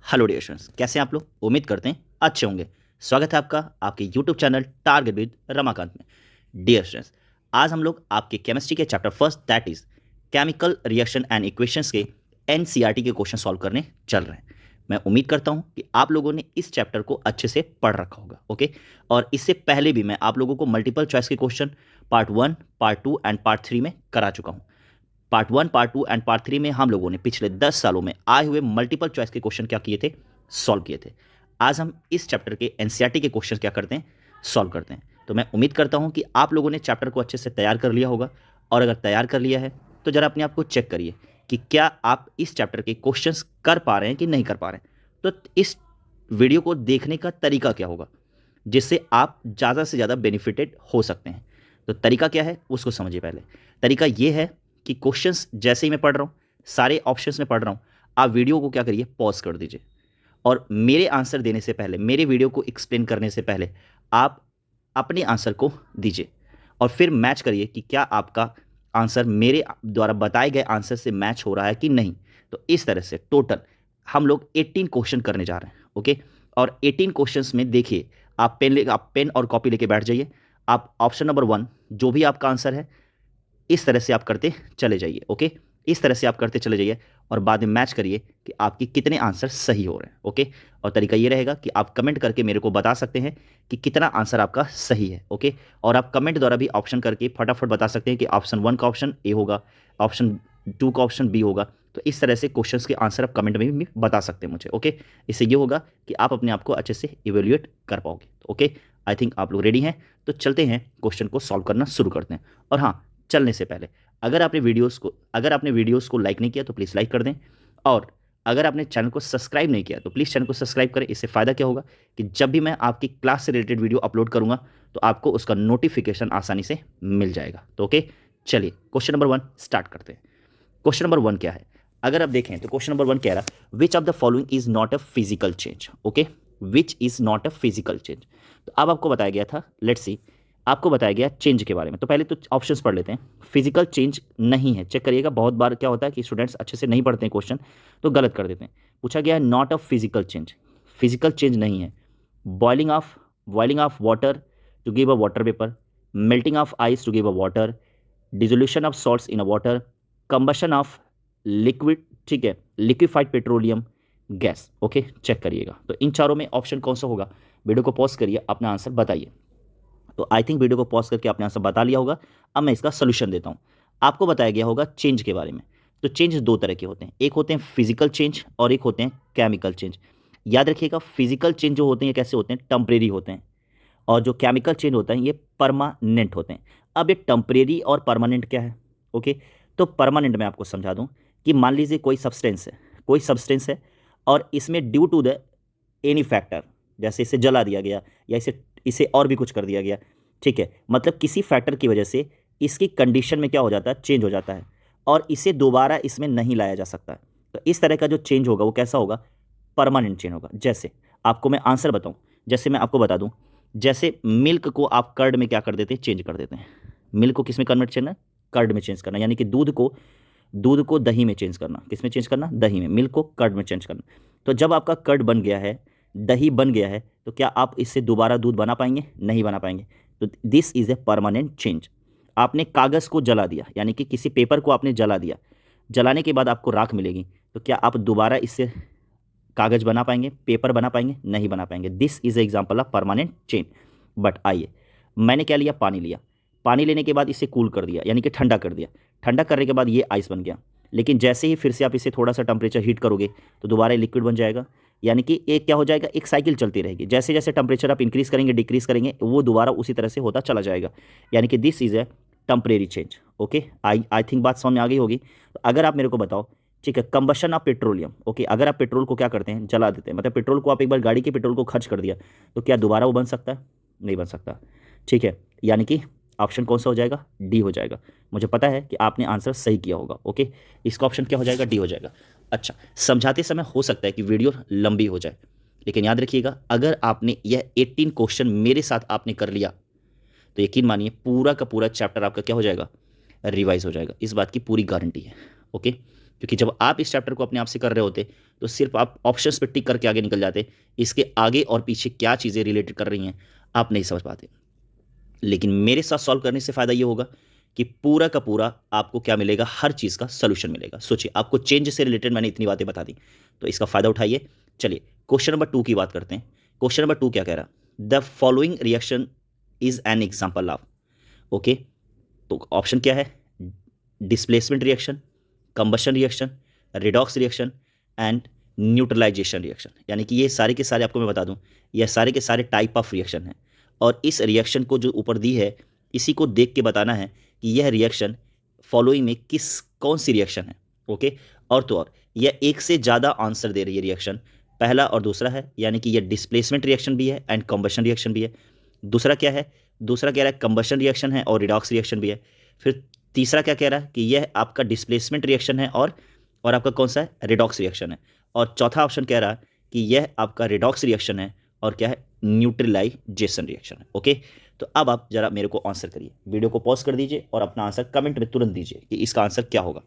Hello dear students, कैसे हैं आप लोग। उम्मीद करते हैं अच्छे होंगे। स्वागत है आपका आपके YouTube channel target with Ramakant में। डियर स्टूडेंट्स, आज हम लोग आपके केमिस्ट्री के chapter first that is chemical reaction and equations के एनसीईआरटी के क्वेश्चन सॉल्व करने चल रहे हैं। मैं उम्मीद करता हूं कि आप लोगों ने इस चैप्टर को अच्छे से पढ़ रखा होगा। ओके, और इससे पहले भी मैं आप लोगों को मल्टीपल चॉइस के question part 1, part 2 and part 3 में करा चुका हूं। पार्ट 1, पार्ट 2 एंड पार्ट 3 में हम लोगों ने पिछले 10 सालों में आए हुए मल्टीपल चॉइस के क्वेश्चन क्या किए थे, सॉल्व किए थे। आज हम इस चैप्टर के एनसीईआरटी के क्वेश्चन क्या करते हैं, सॉल्व करते हैं। तो मैं उम्मीद करता हूं कि आप लोगों ने चैप्टर को अच्छे से तैयार कर लिया होगा, और अगर तैयार कर लिया है तो जरा अपने आप को चेक करिए कि क्या आप इस चैप्टर के क्वेश्चंस कर पा रहे हैं कि नहीं कर पा रहे हैं। तो इस वीडियो को देखने का तरीका क्या होगा जिससे आप ज़्यादा से ज़्यादा बेनिफिटेड हो सकते हैं। तो तरीका क्या है उसको समझिए। पहले तरीका ये है कि क्वेश्चंस जैसे ही मैं पढ़ रहा हूँ, सारे ऑप्शंस में पढ़ रहा हूँ, आप वीडियो को क्या करिए, पॉज कर दीजिए, और मेरे आंसर देने से पहले, मेरे वीडियो को एक्सप्लेन करने से पहले आप अपने आंसर को दीजिए, और फिर मैच करिए कि क्या आपका आंसर मेरे द्वारा बताए गए आंसर से मैच हो रहा है कि नहीं। तो इस तरह से टोटल हम लोग 18 क्वेश्चन करने जा रहे हैं। ओके, और 18 क्वेश्चंस में देखिए, आप पेन और कॉपी लेके बैठ जाइए। आप ऑप्शन नंबर 1 जो भी आपका आंसर है, इस तरह से आप करते चले जाइए। ओके, इस तरह से आप करते चले जाइए, और बाद में मैच करिए कि आपके कितने आंसर सही हो रहे हैं। ओके, और तरीका ये रहेगा कि आप कमेंट करके मेरे को बता सकते हैं कि कितना आंसर आपका सही है। ओके, और आप कमेंट द्वारा भी ऑप्शन करके फटाफट बता सकते हैं कि ऑप्शन 1 का ऑप्शन ए होगा, ऑप्शन 2 का ऑप्शन बी होगा। तो इस तरह से क्वेश्चंस के आंसर आप कमेंट में भी बता सकते हैं मुझे। ओके, इससे ये होगा कि आप अपने आप को अच्छे से इवेल्युएट कर पाओगे। ओके, आई थिंक आप लोग रेडी हैं, तो चलते हैं क्वेश्चन को सॉल्व करना शुरू करते हैं। और हाँ, चलने से पहले अगर आपने वीडियोस को लाइक नहीं किया तो प्लीज़ लाइक कर दें, और अगर आपने चैनल को सब्सक्राइब नहीं किया तो प्लीज़ चैनल को सब्सक्राइब करें। इससे फ़ायदा क्या होगा कि जब भी मैं आपकी क्लास से रिलेटेड वीडियो अपलोड करूंगा तो आपको उसका नोटिफिकेशन आसानी से मिल जाएगा। तो ओके, चलिए क्वेश्चन नंबर 1 स्टार्ट करते हैं। क्वेश्चन नंबर 1 क्या है, अगर आप देखें तो क्वेश्चन नंबर 1 कह रहा है which of the following is not a physical change. Okay, which is not a physical change. तो अब आपको बताया गया था, लेट्स सी, आपको बताया गया चेंज के बारे में। तो पहले तो ऑप्शंस पढ़ लेते हैं। फिजिकल चेंज नहीं है, चेक करिएगा। बहुत बार क्या होता है कि स्टूडेंट्स अच्छे से नहीं पढ़ते हैं क्वेश्चन, तो गलत कर देते हैं। पूछा गया है not a physical change, physical change नहीं है। Boiling of water to give a water vapour, melting of ice to give a water, dissolution of salts in a water, combustion of liquid, ठीक है, liquefied petroleum gas. Okay, check करिएगा। तो इन चारों में option कौन सा होगा। वीडियो को पॉज करिए, अपना आंसर बताइए। तो आई थिंक वीडियो को पॉज करके आपने आंसर बता लिया होगा। अब मैं इसका सोल्यूशन देता हूँ। आपको बताया गया होगा चेंज के बारे में। तो चेंज दो तरह के होते हैं, एक होते हैं फिजिकल चेंज और एक होते हैं केमिकल चेंज। याद रखिएगा, फिजिकल चेंज जो होते हैं ये कैसे होते हैं, टेम्परेरी होते हैं, और जो केमिकल चेंज होता है ये परमानेंट होते हैं। अब ये टेम्परेरी और परमानेंट क्या है। ओके, तो परमानेंट मैं आपको समझा दूं कि मान लीजिए कोई सब्सटेंस है, और इसमें due to the any factor, जैसे इसे जला दिया गया या इसे इसे और भी कुछ कर दिया गया, ठीक है, मतलब किसी फैक्टर की वजह से इसकी कंडीशन में क्या हो जाता है, चेंज हो जाता है, और इसे दोबारा इसमें नहीं लाया जा सकता है। तो इस तरह का जो चेंज होगा वो कैसा होगा, परमानेंट चेंज होगा। जैसे आपको मैं आंसर बताऊं, जैसे मैं आपको बता दूं, जैसे मिल्क को आप कर्ड में क्या कर देते हैं, चेंज कर देते हैं। मिल्क को किस में कन्वर्ट करना, कर्ड में चेंज करना, यानी कि दूध को दही में चेंज करना। किस में चेंज करना, दही में। मिल्क को कर्ड में चेंज करना। तो जब आपका कर्ड बन गया है, दही बन गया है, तो क्या आप इससे दोबारा दूध बना पाएंगे, नहीं बना पाएंगे। तो this is a permanent change. आपने कागज़ को जला दिया, यानी कि किसी पेपर को आपने जला दिया, जलाने के बाद आपको राख मिलेगी, तो क्या आप दोबारा इससे कागज़ बना पाएंगे, पेपर बना पाएंगे, नहीं बना पाएंगे। This is a example of permanent change. But आइए, मैंने क्या लिया, पानी लिया, पानी लेने के बाद इसे कूल कर दिया, यानी कि ठंडा कर दिया, ठंडा करने के बाद ये आइस बन गया। लेकिन जैसे ही फिर से आप इसे थोड़ा सा टेम्परेचर हीट करोगे तो दोबारा लिक्विड बन जाएगा। यानी कि एक क्या हो जाएगा, एक साइकिल चलती रहेगी, जैसे जैसे टेम्परेचर आप इंक्रीज करेंगे डिक्रीज करेंगे वो दोबारा उसी तरह से होता चला जाएगा। यानी कि this is a temporary change. Okay, I think बात समझ में आ गई होगी। तो अगर आप मेरे को बताओ, ठीक है, कंबशन ऑफ पेट्रोलियम। ओके, अगर आप पेट्रोल को क्या करते हैं, जला देते हैं, मतलब पेट्रोल को आप एक बार गाड़ी के पेट्रोल को खर्च कर दिया, तो क्या दोबारा वो बन सकता है, नहीं बन सकता। ठीक है, यानी कि ऑप्शन कौन सा हो जाएगा, डी हो जाएगा। मुझे पता है कि आपने आंसर सही किया होगा। ओके, इसका ऑप्शन क्या हो जाएगा, डी हो जाएगा। अच्छा, समझाते समय हो सकता है कि वीडियो लंबी हो जाए, लेकिन याद रखिएगा, अगर आपने यह 18 क्वेश्चन मेरे साथ आपने कर लिया तो यकीन मानिए पूरा का पूरा चैप्टर आपका क्या हो जाएगा, रिवाइज हो जाएगा। इस बात की पूरी गारंटी है। ओके, क्योंकि जब आप इस चैप्टर को अपने आप से कर रहे होते तो सिर्फ आप ऑप्शंस पे टिक करके आगे निकल जाते, इसके आगे और पीछे क्या चीज़ें रिलेटेड कर रही हैं आप नहीं समझ पाते। लेकिन मेरे साथ सॉल्व करने से फ़ायदा ये होगा कि पूरा का पूरा आपको क्या मिलेगा, हर चीज़ का सोल्यूशन मिलेगा। सोचिए, आपको चेंज से रिलेटेड मैंने इतनी बातें बता दी, तो इसका फ़ायदा उठाइए। चलिए क्वेश्चन नंबर 2 की बात करते हैं। क्वेश्चन नंबर 2 क्या कह रहा, the following reaction is an example of. Okay, तो ऑप्शन क्या है, displacement reaction, combustion reaction, redox reaction and neutralisation reaction. यानी कि ये सारे के सारे आपको मैं बता दूं, ये सारे के सारे टाइप ऑफ रिएक्शन हैं, और इस रिएक्शन को जो ऊपर दी है इसी को देख के बताना है कि यह रिएक्शन फॉलोइंग में कौन सी रिएक्शन है। ओके, और तो और यह एक से ज़्यादा आंसर दे रही है रिएक्शन, पहला और दूसरा है, यानी कि यह डिस्प्लेसमेंट रिएक्शन भी है एंड कंबशन रिएक्शन भी है। दूसरा क्या है, दूसरा कह रहा है कंबशन रिएक्शन है और रिडॉक्स रिएक्शन भी है। फिर तीसरा क्या कह रहा है कि यह आपका डिस्प्लेसमेंट रिएक्शन है और आपका कौन सा है, रिडॉक्स रिएक्शन है। और चौथा ऑप्शन कह रहा है कि यह आपका रिडॉक्स रिएक्शन है और क्या है, न्यूट्रलाइजेशन रिएक्शन है। ओके, तो अब आप जरा मेरे को आंसर करिए, वीडियो को पॉज कर दीजिए और अपना आंसर कमेंट में तुरंत दीजिए कि इसका आंसर क्या होगा।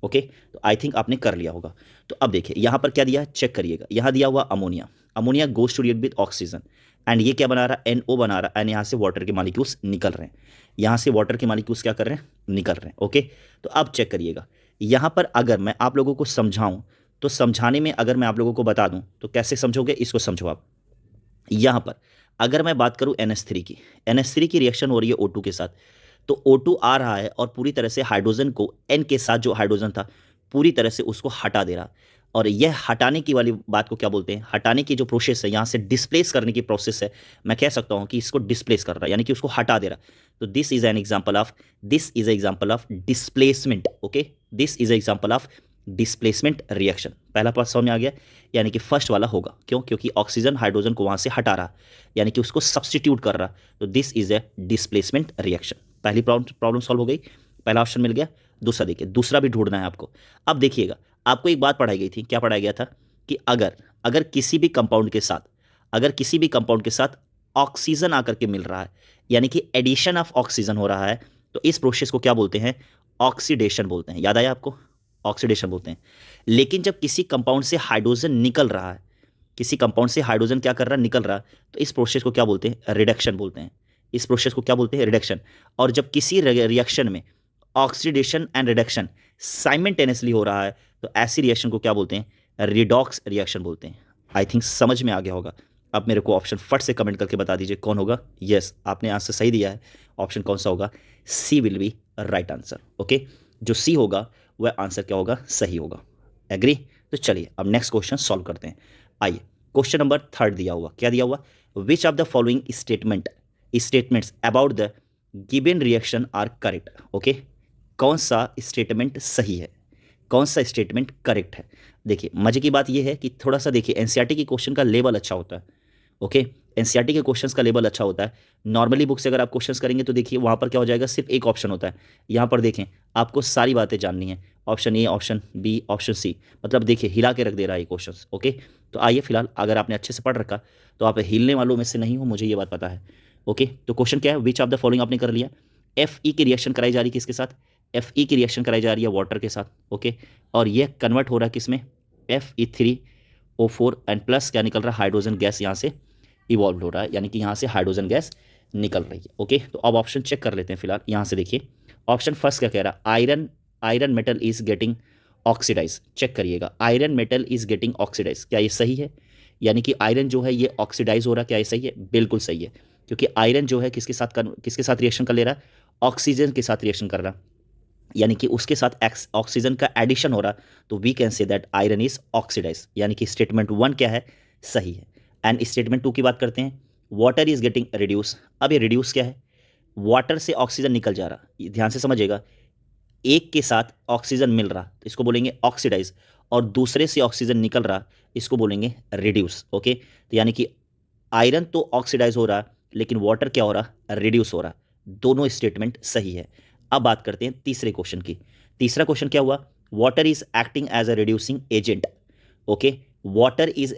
ओके, तो आई थिंक आपने कर लिया होगा। तो अब देखिए यहाँ पर क्या दिया है, चेक करिएगा। यहाँ दिया हुआ ammonia, ammonia goes to react with oxygen and ये क्या बना रहा है, NO बना रहा है, एंड यहाँ से वाटर के मॉलिक्यूल्स निकल रहे हैं, यहाँ से वाटर के मॉलिक्यूल्स क्या कर रहे हैं, निकल रहे हैं। ओके, तो अब चेक करिएगा, यहाँ पर अगर मैं आप लोगों को समझाऊं तो समझाने में अगर मैं आप लोगों को बता दूं तो कैसे समझोगे, इसको समझो आप। यहाँ पर अगर मैं बात करूं NH3 की, NH3 की रिएक्शन हो रही है O2 के साथ, तो O2 आ रहा है और पूरी तरह से हाइड्रोजन को N के साथ जो हाइड्रोजन था पूरी तरह से उसको हटा दे रहा। और यह हटाने की वाली बात को क्या बोलते हैं, हटाने की जो प्रोसेस है, यहाँ से डिस्प्लेस करने की प्रोसेस है, मैं कह सकता हूँ कि इसको डिस्प्लेस कर रहा है, यानी कि उसको हटा दे रहा। तो this is an example of displacement. Okay, this is example of displacement reaction. पहला पार्ट समझ में आ गया, यानी कि फर्स्ट वाला होगा। क्यों, क्योंकि ऑक्सीजन हाइड्रोजन को वहाँ से हटा रहा, यानी कि उसको सब्सटीट्यूट कर रहा। तो this is a displacement reaction. पहली प्रॉब्लम सॉल्व हो गई, पहला ऑप्शन मिल गया। दूसरा देखिए, दूसरा भी ढूंढना है आपको। अब देखिएगा, आपको एक बात पढ़ाई गई थी, क्या पढ़ाया गया था कि अगर किसी भी कंपाउंड के साथ, अगर किसी भी कंपाउंड के साथ ऑक्सीजन आकर के मिल रहा है, यानी कि एडिशन ऑफ ऑक्सीजन हो रहा है, तो इस प्रोसेस को क्या बोलते हैं, ऑक्सीडेशन बोलते हैं। याद आया आपको, ऑक्सीडेशन बोलते हैं। लेकिन जब किसी कंपाउंड से हाइड्रोजन निकल रहा है, किसी कंपाउंड से हाइड्रोजन क्या कर रहा है, निकल रहा है, तो इस प्रोसेस को क्या बोलते हैं, रिडक्शन बोलते हैं। इस प्रोसेस को क्या बोलते हैं, रिडक्शन। और जब किसी रिएक्शन में ऑक्सीडेशन एंड रिडक्शन साइमल्टेनियसली हो रहा है, तो ऐसी रिएक्शन को क्या बोलते हैं, रिडॉक्स रिएक्शन बोलते हैं। आई थिंक समझ में आ गया होगा। अब मेरे को ऑप्शन फट से कमेंट करके बता दीजिए कौन होगा। यस, आपने आंसर सही दिया है। ऑप्शन कौन सा होगा, C will be right answer. Okay, जो सी होगा वह आंसर क्या होगा, सही होगा। एग्री। तो चलिए अब नेक्स्ट क्वेश्चन सॉल्व करते हैं। आइए, क्वेश्चन नंबर 3 दिया हुआ, क्या दिया हुआ, which of the following statements about the given reaction are correct. Okay, कौन सा स्टेटमेंट सही है, कौन सा स्टेटमेंट करेक्ट है। देखिए मजे की बात यह है कि थोड़ा सा देखिए एनसीईआरटी के क्वेश्चन का लेवल अच्छा होता है। ओके, एनसीईआरटी के क्वेश्चंस का लेवल अच्छा होता है। नॉर्मली बुक से अगर आप क्वेश्चंस करेंगे तो देखिए वहाँ पर क्या हो जाएगा, सिर्फ एक ऑप्शन होता है। यहाँ पर देखें, आपको सारी बातें जाननी है, option A, option B, option C, मतलब देखिए हिला के रख दे रहा है ये क्वेश्चंस। ओके, तो आइए फिलहाल अगर आपने अच्छे से पढ़ रखा तो आप हिलने वालों में से नहीं हो, मुझे ये बात पता है। ओके, तो क्वेश्चन क्या है, विच ऑफ द फॉलोइंग आपने कर लिया। Fe की रिएक्शन कराई जा रही है किसके साथ, Fe की रिएक्शन कराई जा रही है वाटर के साथ। ओके, और यह कन्वर्ट हो रहा है किसमें, Fe3O4 एंड प्लस क्या निकल रहा है, हाइड्रोजन गैस यहाँ से इवॉल्व हो रहा है, यानी कि यहाँ से हाइड्रोजन गैस निकल रही है। ओके, तो अब ऑप्शन चेक कर लेते हैं फिलहाल। यहाँ से देखिए ऑप्शन फर्स्ट क्या कह रहा है, iron metal is getting oxidise. Check करिएगा, iron metal is getting oxidise, क्या ये सही है, यानी कि आयरन जो है ये ऑक्सीडाइज हो रहा है, क्या ये सही है, बिल्कुल सही है। क्योंकि आयरन जो है किसके साथ रिएक्शन कर ले रहा है, ऑक्सीजन के साथ रिएक्शन कर रहा है, यानी कि उसके साथ ऑक्सीजन का एडिशन हो रहा, तो we can say that iron is oxidise, यानी कि स्टेटमेंट 1 क्या है, सही है। एंड स्टेटमेंट 2 की बात करते हैं, वाटर इज गेटिंग रिड्यूस। अब ये रिड्यूस क्या है, वाटर से ऑक्सीजन निकल जा रहा, ये ध्यान से समझिएगा। एक के साथ ऑक्सीजन मिल रहा तो इसको बोलेंगे ऑक्सीडाइज, और दूसरे से ऑक्सीजन निकल रहा इसको बोलेंगे रिड्यूस। ओके, तो यानी कि आयरन तो ऑक्सीडाइज हो रहा लेकिन वाटर क्या हो रहा, रिड्यूस हो रहा। दोनों स्टेटमेंट सही है। अब बात करते हैं तीसरे क्वेश्चन की। तीसरा क्वेश्चन क्या हुआ, water is acting as a reducing agent. Okay, water is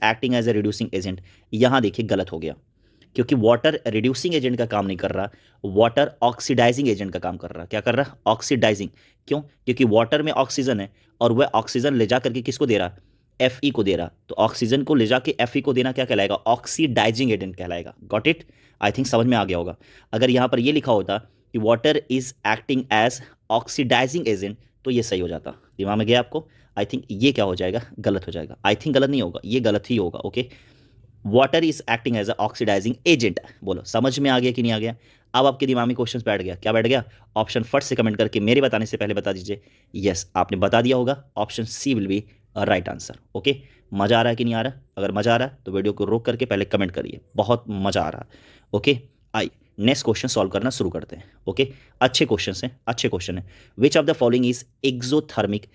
acting as a reducing agent. यहां देखिए गलत हो गया, क्योंकि वाटर रिड्यूसिंग एजेंट का काम नहीं कर रहा, वाटर ऑक्सीडाइजिंग एजेंट का काम कर रहा। क्या कर रहा? ऑक्सीडाइजिंग। क्यों? क्योंकि वाटर में ऑक्सीजन है और वह ऑक्सीजन ले जा करके किसको दे रहा? Fe को दे रहा। तो ऑक्सीजन को ले जाके Fe को देना क्या कहलाएगा? ऑक्सीडाइजिंग एजेंट कहलाएगा। Got it? आई थिंक समझ में आ गया होगा। अगर यहाँ पर ये लिखा होता कि water is acting as oxidising agent तो ये सही हो जाता। दिमाग में गया आपको? आई थिंक ये क्या हो जाएगा? गलत हो जाएगा। आई थिंक गलत नहीं होगा, ये गलत ही होगा। Okay, water is acting as a oxidising agent. बोलो समझ में आ गया कि नहीं आ गया? अब आपके दिमाग में क्वेश्चन बैठ गया? क्या बैठ गया? ऑप्शन फट से कमेंट करके मेरे बताने से पहले बता दीजिए। यस, आपने बता दिया होगा। Option C will be right answer. Okay, मजा आ रहा है कि नहीं आ रहा? अगर मजा आ रहा है तो वीडियो को रोक करके पहले कमेंट करिए, बहुत मजा आ रहा है। ओके, आई नेक्स्ट क्वेश्चन सॉल्व करना शुरू करते हैं। ओके, अच्छे क्वेश्चन हैं, अच्छे क्वेश्चन है। Which of the following is exothermic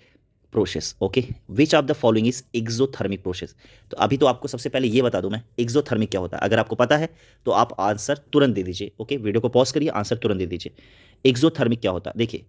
process? Okay, which of the following is exothermic process? तो अभी तो आपको सबसे पहले ये बता दूं मैं एक्सोथर्मिक क्या होता है। अगर आपको पता है तो आप आंसर तुरंत दे दीजिए। ओके, वीडियो को पॉज करिए, आंसर तुरंत दे दीजिए। एक्सोथर्मिक क्या होता है? देखिए,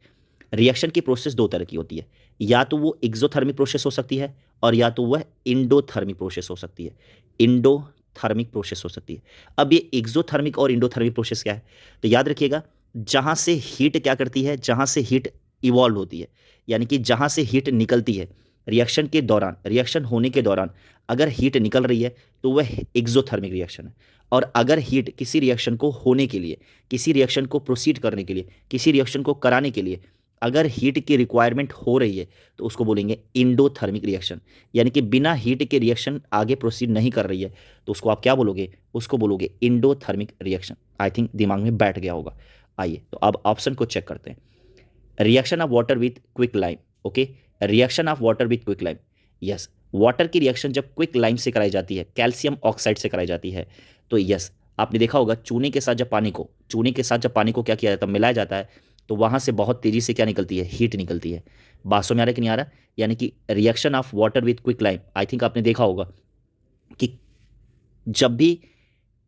रिएक्शन की प्रोसेस दो तरह की होती है, या तो वो एक्सोथर्मिक प्रोसेस हो सकती है और या तो वह इंडोथर्मिक प्रोसेस हो सकती है। इंडोथर्मिक प्रोसेस हो सकती है। अब ये एक्सोथर्मिक और इंडोथर्मिक प्रोसेस क्या है? तो याद रखिएगा, जहां से हीट क्या करती है, जहां से हीट इवॉल्व होती है, यानी कि जहां से हीट निकलती है रिएक्शन के दौरान, रिएक्शन होने के दौरान अगर हीट निकल रही है तो वह एक्सोथर्मिक रिएक्शन है। और अगर हीट किसी रिएक्शन को होने के लिए, किसी रिएक्शन को प्रोसीड करने के लिए, किसी रिएक्शन को कराने के लिए अगर हीट की रिक्वायरमेंट हो रही है तो उसको बोलेंगे इंडोथर्मिक रिएक्शन। यानी कि बिना हीट के रिएक्शन आगे प्रोसीड नहीं कर रही है तो उसको आप क्या बोलोगे? उसको बोलोगे इंडोथर्मिक रिएक्शन। आई थिंक दिमाग में बैठ गया होगा। आइए तो अब ऑप्शन को चेक करते हैं। Reaction of water with quick lime. Okay, reaction of water with quick lime. Yes, water की रिएक्शन जब क्विक लाइम से कराई जाती है, कैल्शियम ऑक्साइड से कराई जाती है, तो यस आपने देखा होगा चूने के साथ जब पानी को, चूने के साथ जब पानी को क्या किया जाता है? मिलाया जाता है, तो वहां से बहुत तेजी से क्या निकलती है? हीट निकलती है। बात समझ में आ रहा है कि नहीं आ रहा? यानी कि reaction of water with quick lime, I think आपने देखा होगा कि जब भी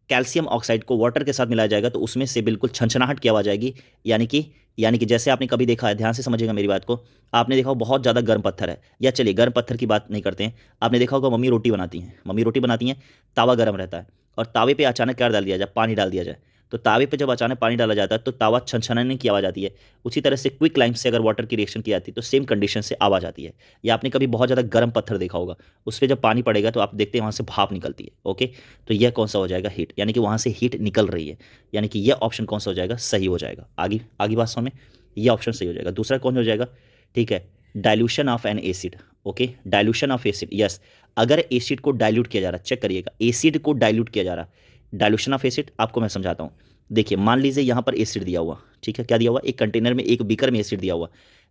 कैल्शियम ऑक्साइड को वाटर के साथ मिलाया जाएगा तो उसमें से बिल्कुल छनछनाहट की आवाज़ आएगी। यानी कि जैसे आपने कभी देखा है, ध्यान से समझिएगा मेरी बात को, आपने देखा हो बहुत ज़्यादा गर्म पत्थर है, या चलिए गर्म पत्थर की बात नहीं करते हैं, आपने देखा होगा मम्मी रोटी बनाती हैं, मम्मी रोटी बनाती हैं, तावा गर्म रहता है और तावे पे अचानक क्या डाल दिया जाए? पानी डाल दिया जाए। तो तावे पे जब अचानक पानी डाला जाता है तो तावा छनछनाने की आवाज़ आती है। उसी तरह से क्विक लाइम से अगर वाटर की रिएक्शन की जाती है तो सेम कंडीशन से आवाज़ आती है। या आपने कभी बहुत ज़्यादा गर्म पत्थर देखा होगा, उस पर जब पानी पड़ेगा तो आप देखते हैं वहाँ से भाप निकलती है। ओके, तो यह कौन सा हो जाएगा? हीट, यानी कि वहाँ से हीट निकल रही है, यानी कि यह ऑप्शन कौन सा हो जाएगा? सही हो जाएगा। आगे आगे बात समझ में, यह ऑप्शन सही हो जाएगा। दूसरा कौन हो जाएगा? ठीक है, dilution of N acid. Okay, dilution of acid. Yes, अगर एसिड को डाइल्यूट किया जा रहा है, चेक करिएगा, एसिड को डाइल्यूट किया जा रहा है, डाइल्यूशन ऑफ एसिड आपको मैं समझाता हूँ। देखिए, मान लीजिए यहाँ पर एसिड दिया हुआ, ठीक है, क्या दिया हुआ? एक कंटेनर में, एक बीकर में एसिड दिया हुआ।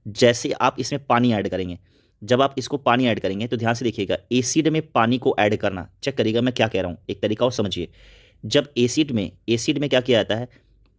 जैसे आप इसमें पानी ऐड करेंगे, जब आप इसको पानी ऐड करेंगे तो ध्यान से देखिएगा, एसिड में पानी को ऐड करना, चेक करिएगा मैं क्या कह रहा हूँ, एक तरीका और समझिए। जब एसिड में क्या किया जाता है?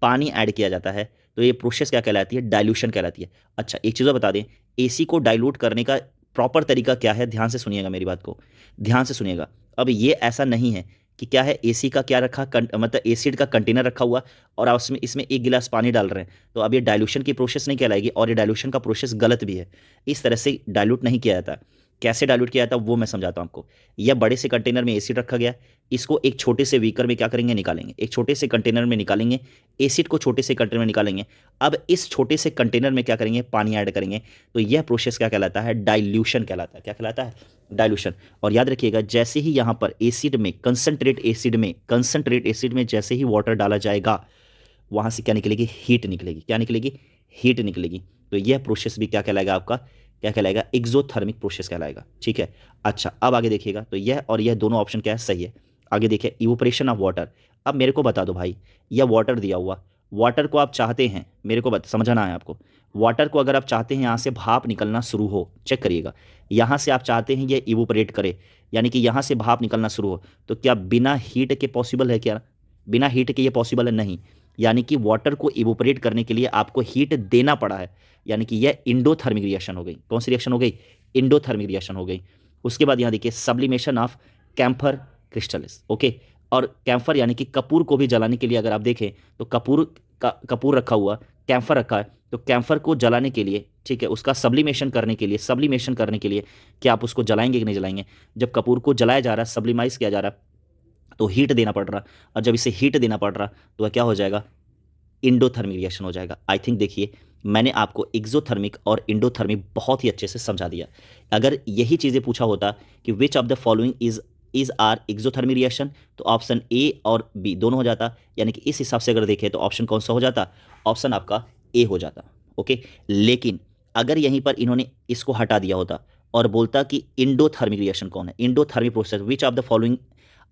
पानी ऐड किया जाता है, तो ये प्रोसेस क्या कहलाती है? डाइल्यूशन कहलाती है। अच्छा, एक चीज़ और बता दें, एसी को डाइल्यूट करने का प्रॉपर तरीका क्या है? ध्यान से सुनिएगा मेरी बात को, ध्यान से सुनिएगा। अब ये ऐसा नहीं है कि क्या है, एसी का क्या रखा, मतलब एसिड का कंटेनर रखा हुआ और आप उसमें इसमें एक गिलास पानी डाल रहे हैं, तो अब ये डाइल्यूशन की प्रोसेस नहीं कहलाएगी और ये डाइल्यूशन का प्रोसेस गलत भी है। इस तरह से डाइल्यूट नहीं किया जाता। कैसे डाइल्यूट किया जाता है वो मैं समझाता हूँ आपको। यह बड़े से कंटेनर में एसिड रखा गया, इसको एक छोटे से बीकर में क्या करेंगे? निकालेंगे। एक छोटे से कंटेनर में निकालेंगे, एसिड को छोटे से कंटेनर में निकालेंगे। अब इस छोटे से कंटेनर में क्या करेंगे? पानी ऐड करेंगे। तो यह प्रोसेस क्या कहलाता है? डाइल्यूशन कहलाता है। क्या कहलाता है? डाइल्यूशन। और याद रखिएगा, जैसे ही यहाँ पर एसिड में, कंसंट्रेट एसिड में जैसे ही वाटर डाला जाएगा, वहाँ से क्या निकलेगी? हीट निकलेगी। क्या निकलेगी? हीट निकलेगी। तो यह प्रोसेस भी क्या कहलाएगा आपका? क्या कहलाएगा? एक्सोथर्मिक प्रोसेस कहलाएगा। ठीक है, अच्छा अब आगे देखिएगा, तो यह और यह दोनों ऑप्शन क्या है? सही है। आगे देखिए, इवोपरेशन ऑफ वाटर। अब मेरे को बता दो भाई, यह वाटर दिया हुआ, वाटर को आप चाहते हैं, मेरे को समझाना है आपको, वाटर को अगर आप चाहते हैं यहाँ से भाप निकलना शुरू हो, चेक करिएगा, यहाँ से आप चाहते हैं ये इवोपरेट करे, यानी कि यहाँ से भाप निकलना शुरू हो, तो क्या बिना हीट के पॉसिबल है? क्या बिना हीट के ये पॉसिबल है? नहीं। यानी कि वाटर को इवोपरेट करने के लिए आपको हीट देना पड़ा है, यानी कि यह इंडोथर्मिक रिएक्शन हो गई। कौन सी रिएक्शन हो गई? इंडोथर्मिक रिएक्शन हो गई। उसके बाद यहाँ देखिए, sublimation of camphor crystals. Okay, और कैम्फर यानी कि कपूर को भी जलाने के लिए अगर आप देखें तो कपूर रखा हुआ, कैम्फर रखा है, तो कैम्फर को जलाने के लिए, ठीक है, उसका सब्लिमेशन करने के लिए क्या आप उसको जलाएंगे कि नहीं जलाएंगे? जब कपूर को जलाया जा रहा है, सब्लिमाइज किया जा रहा है, तो हीट देना पड़ रहा, और जब इसे हीट देना पड़ रहा तो वह क्या हो जाएगा, इंडोथर्मिक रिएक्शन हो जाएगा। आई थिंक देखिए मैंने आपको एक्सोथर्मिक और इंडोथर्मिक बहुत ही अच्छे से समझा दिया। अगर यही चीज़ें पूछा होता कि which of the following is are exothermic reaction, तो ऑप्शन ए और बी दोनों हो जाता, यानी कि इस हिसाब से अगर देखें तो ऑप्शन कौन सा हो जाता, ऑप्शन आपका ए हो जाता। ओके, लेकिन अगर यहीं पर इन्होंने इसको हटा दिया होता और बोलता कि इंडोथर्मिक रिएक्शन कौन है, endothermic process, which of the following